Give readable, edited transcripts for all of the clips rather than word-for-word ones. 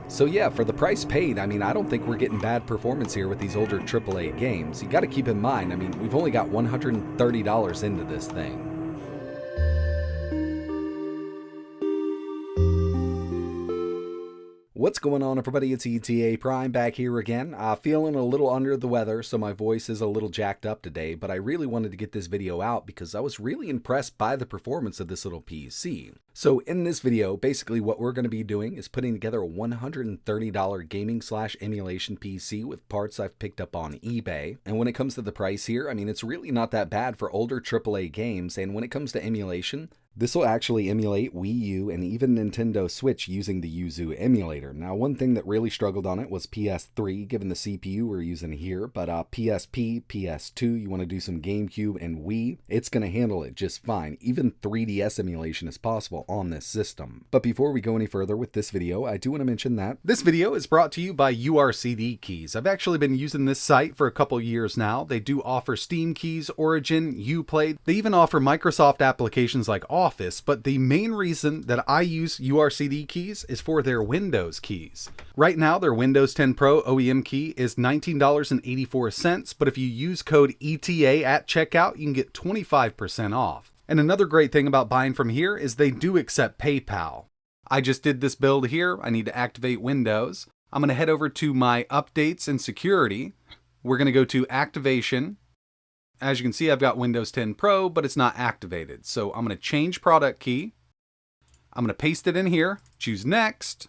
So yeah, for the price paid, I mean, I don't think we're getting bad performance here with these older AAA games. You gotta keep in mind, I mean, we've only got $130 into this thing. What's going on, everybody? It's ETAPRIME back here again. Feeling a little under the weather, so my voice is a little jacked up today, but I really wanted to get this video out because I was really impressed by the performance of this little PC. So in this video, basically what we're going to be doing is putting together a $130 gaming/emulation PC with parts I've picked up on eBay. And when it comes to the price here, I mean, it's really not that bad for older AAA games, and when it comes to emulation, this will actually emulate Wii U and even Nintendo Switch using the YUZU emulator. Now, one thing that really struggled on it was PS3, given the CPU we're using here, but PSP, PS2, you want to do some GameCube and Wii, it's going to handle it just fine. Even 3DS emulation is possible on this system. But before we go any further with this video, I do want to mention that this video is brought to you by URCD keys. I've actually been using this site for a couple years now. They do offer Steam keys, Origin, Uplay. They even offer Microsoft applications like Office, but the main reason that I use URCD keys is for their Windows keys. Right now, their Windows 10 Pro OEM key is $19.84, but if you use code ETA at checkout, you can get 25% off. And another great thing about buying from here is they do accept PayPal. I just did this build here. I need to activate Windows. I'm going to head over to my updates and security. We're going to go to activation. As you can see, I've got Windows 10 Pro, but it's not activated. So I'm going to change product key. I'm going to paste it in here, choose next,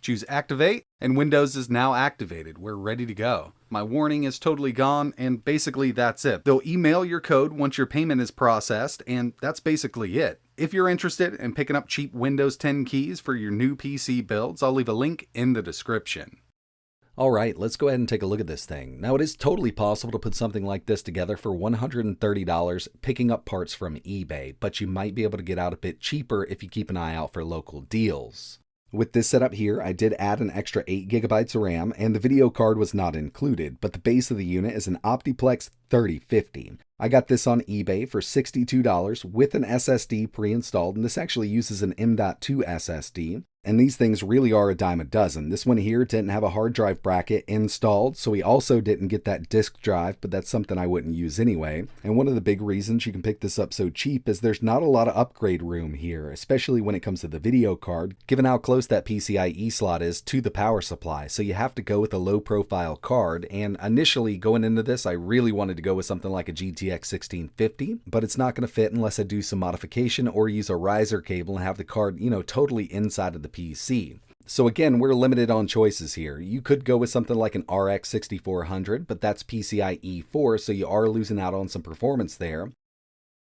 choose activate, and Windows is now activated. We're ready to go. My warning is totally gone, and basically that's it. They'll email your code once your payment is processed, and that's basically it. If you're interested in picking up cheap Windows 10 keys for your new PC builds, I'll leave a link in the description. Alright, let's go ahead and take a look at this thing. Now, it is totally possible to put something like this together for $130 picking up parts from eBay, but you might be able to get out a bit cheaper if you keep an eye out for local deals. With this setup here, I did add an extra 8GB of RAM, and the video card was not included, but the base of the unit is an Optiplex 3050. I got this on eBay for $62 with an SSD pre-installed, and this actually uses an M.2 SSD. And these things really are a dime a dozen. This one here didn't have a hard drive bracket installed, so we also didn't get that disk drive, but that's something I wouldn't use anyway. And one of the big reasons you can pick this up so cheap is there's not a lot of upgrade room here, especially when it comes to the video card, given how close that PCIe slot is to the power supply. So you have to go with a low profile card, and initially going into this, I really wanted to go with something like a GTX 1650, but it's not going to fit unless I do some modification or use a riser cable and have the card, totally inside of the PC. So again, we're limited on choices here. You could go with something like an RX 6400, but that's PCIe 4, so you are losing out on some performance there.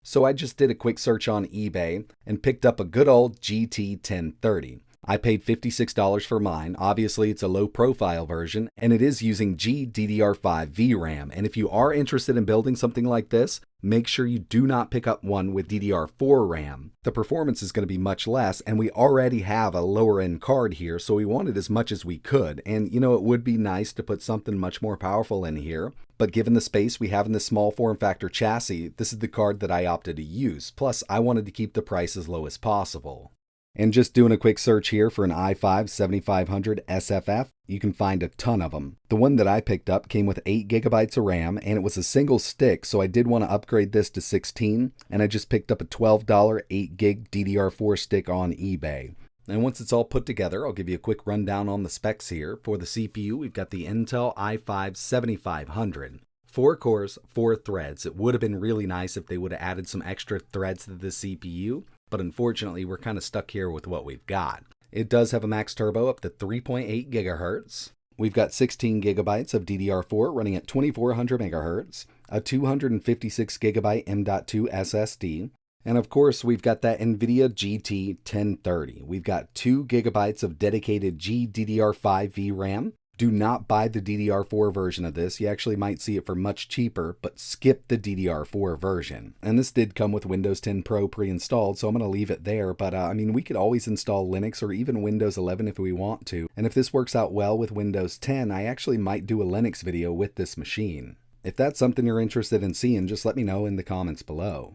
So I just did a quick search on eBay and picked up a good old GT 1030. I paid $56 for mine. Obviously, it's a low profile version, and it is using GDDR5 VRAM. And if you are interested in building something like this, make sure you do not pick up one with DDR4 RAM. The performance is going to be much less, and we already have a lower end card here, so we wanted as much as we could. And it would be nice to put something much more powerful in here, but given the space we have in this small form factor chassis, this is the card that I opted to use. Plus, I wanted to keep the price as low as possible. And just doing a quick search here for an i5 7500 SFF, you can find a ton of them. The one that I picked up came with 8GB of RAM, and it was a single stick, so I did want to upgrade this to 16, and I just picked up a $12 8GB DDR4 stick on eBay. And once it's all put together, I'll give you a quick rundown on the specs here. For the CPU, we've got the Intel i5 7500. 4 cores, 4 threads. It would have been really nice if they would have added some extra threads to the CPU, but unfortunately we're kind of stuck here with what we've got. It does have a max turbo up to 3.8 GHz. We've got 16 GB of DDR4 running at 2400 MHz, a 256 GB M.2 SSD, and of course we've got that NVIDIA GT 1030. We've got 2 GB of dedicated GDDR5 VRAM. Do not buy the DDR4 version of this. You actually might see it for much cheaper, but skip the DDR4 version. And this did come with Windows 10 Pro pre-installed, so I'm going to leave it there. But I mean, we could always install Linux or even Windows 11 if we want to. And if this works out well with Windows 10, I actually might do a Linux video with this machine. If that's something you're interested in seeing, just let me know in the comments below.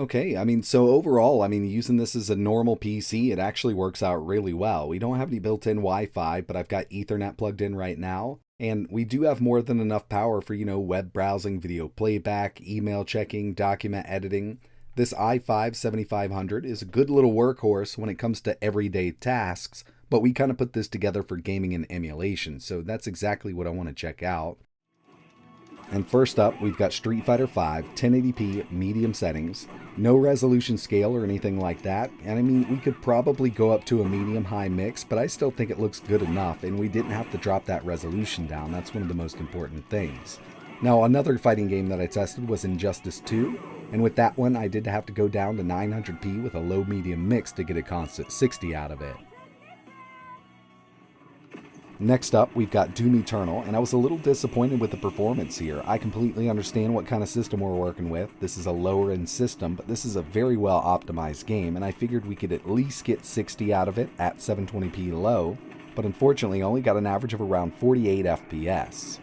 Okay, I mean, so overall, I mean, using this as a normal PC, it actually works out really well. We don't have any built-in Wi-Fi, but I've got Ethernet plugged in right now. And we do have more than enough power for, web browsing, video playback, email checking, document editing. This i5 7500 is a good little workhorse when it comes to everyday tasks, but we kind of put this together for gaming and emulation, so that's exactly what I want to check out. And first up, we've got Street Fighter V 1080p medium settings, no resolution scale or anything like that, and I mean, we could probably go up to a medium-high mix, but I still think it looks good enough, and we didn't have to drop that resolution down. That's one of the most important things. Now, another fighting game that I tested was Injustice 2, and with that one, I did have to go down to 900p with a low-medium mix to get a constant 60 out of it. Next up, we've got Doom Eternal, and I was a little disappointed with the performance here. I completely understand what kind of system we're working with. This is a lower-end system, but this is a very well optimized game, and I figured we could at least get 60 out of it at 720p low, but unfortunately only got an average of around 48 FPS.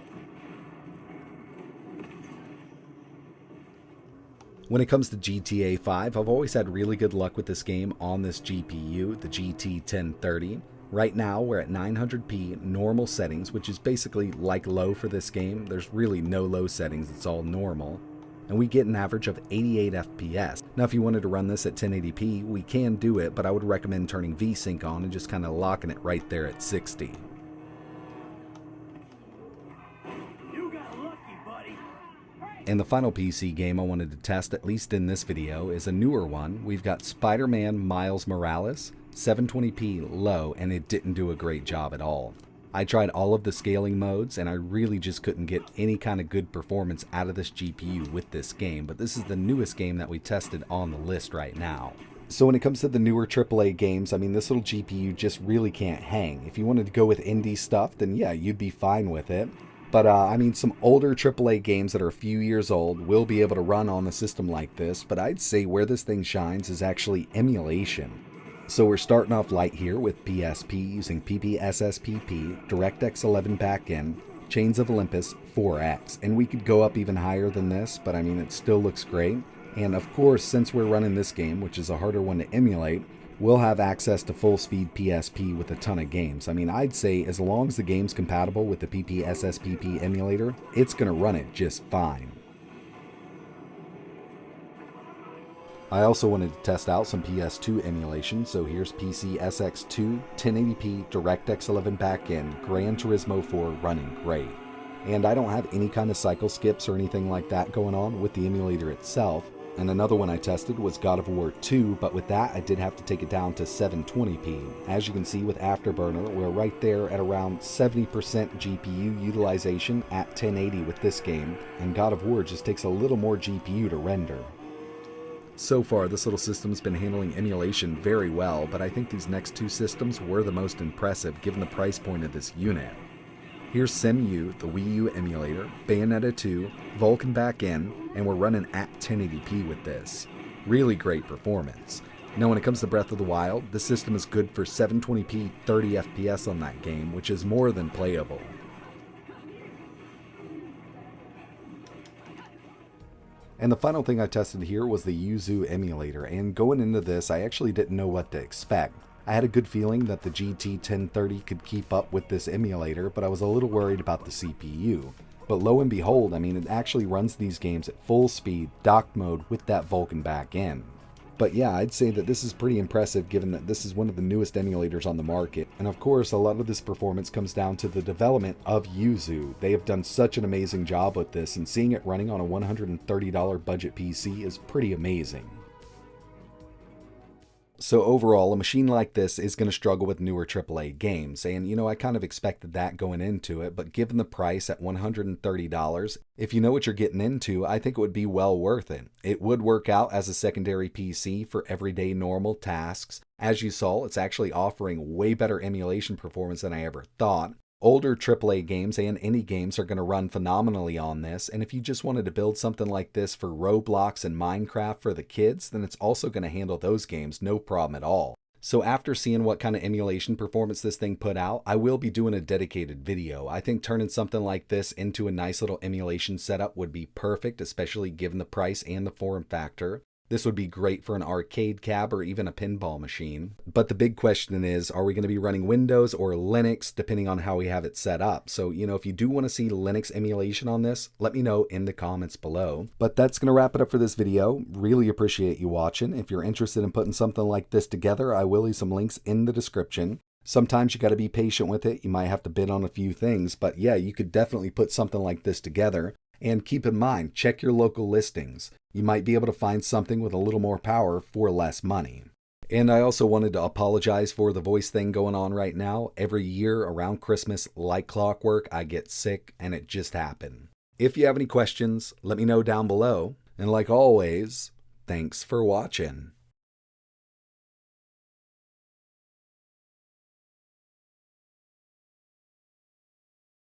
When it comes to GTA 5, I've always had really good luck with this game on this GPU, the GT 1030. Right now, we're at 900p normal settings, which is basically like low for this game. There's really no low settings, it's all normal. And we get an average of 88 FPS. Now, if you wanted to run this at 1080p, we can do it, but I would recommend turning VSync on and just kind of locking it right there at 60. And the final PC game I wanted to test, at least in this video, is a newer one. We've got Spider-Man Miles Morales, 720p low, and it didn't do a great job at all. I tried all of the scaling modes, and I really just couldn't get any kind of good performance out of this GPU with this game, but this is the newest game that we tested on the list right now. So when it comes to the newer AAA games, I mean, this little GPU just really can't hang. If you wanted to go with indie stuff, then yeah, you'd be fine with it. But I mean, some older AAA games that are a few years old will be able to run on a system like this, but I'd say where this thing shines is actually emulation. So we're starting off light here with PSP using PPSSPP, DirectX 11 backend, Chains of Olympus 4X, and we could go up even higher than this, but I mean, it still looks great. And of course, since we're running this game, which is a harder one to emulate, we'll have access to full-speed PSP with a ton of games. I mean, I'd say as long as the game's compatible with the PPSSPP emulator, it's going to run it just fine. I also wanted to test out some PS2 emulation, so here's PCSX2, 1080p DirectX 11 backend, Gran Turismo 4 running great. And I don't have any kind of cycle skips or anything like that going on with the emulator itself. And another one I tested was God of War 2, but with that I did have to take it down to 720p. As you can see with Afterburner, we're right there at around 70% GPU utilization at 1080 with this game, and God of War just takes a little more GPU to render. So far, this little system's been handling emulation very well, but I think these next two systems were the most impressive given the price point of this unit. Here's CEMU, the WiiU emulator, Bayonetta 2, Vulkan backend, and we're running at 1080p with this. Really great performance. Now when it comes to Breath of the Wild, the system is good for 720p 30 FPS on that game, which is more than playable. And the final thing I tested here was the YUZU emulator, and going into this I actually didn't know what to expect. I had a good feeling that the GT 1030 could keep up with this emulator, but I was a little worried about the CPU. But lo and behold, I mean, it actually runs these games at full speed, docked mode with that Vulkan back end. But yeah, I'd say that this is pretty impressive given that this is one of the newest emulators on the market. And of course, a lot of this performance comes down to the development of YUZU. They have done such an amazing job with this, and seeing it running on a $130 budget PC is pretty amazing. So overall, a machine like this is going to struggle with newer AAA games, and I kind of expected that going into it, but given the price at $130, if you know what you're getting into, I think it would be well worth it. It would work out as a secondary PC for everyday normal tasks. As you saw, it's actually offering way better emulation performance than I ever thought. Older AAA games and indie games are going to run phenomenally on this, and if you just wanted to build something like this for Roblox and Minecraft for the kids, then it's also going to handle those games no problem at all. So after seeing what kind of emulation performance this thing put out, I will be doing a dedicated video. I think turning something like this into a nice little emulation setup would be perfect, especially given the price and the form factor. This would be great for an arcade cab or even a pinball machine. But the big question is, are we going to be running Windows or Linux, depending on how we have it set up? So, if you do want to see Linux emulation on this, let me know in the comments below. But that's going to wrap it up for this video. Really appreciate you watching. If you're interested in putting something like this together, I will leave some links in the description. Sometimes you got to be patient with it. You might have to bid on a few things, but yeah, you could definitely put something like this together. And keep in mind, check your local listings. You might be able to find something with a little more power for less money. And I also wanted to apologize for the voice thing going on right now. Every year around Christmas, like clockwork, I get sick, and it just happened. If you have any questions, let me know down below. And like always, thanks for watching.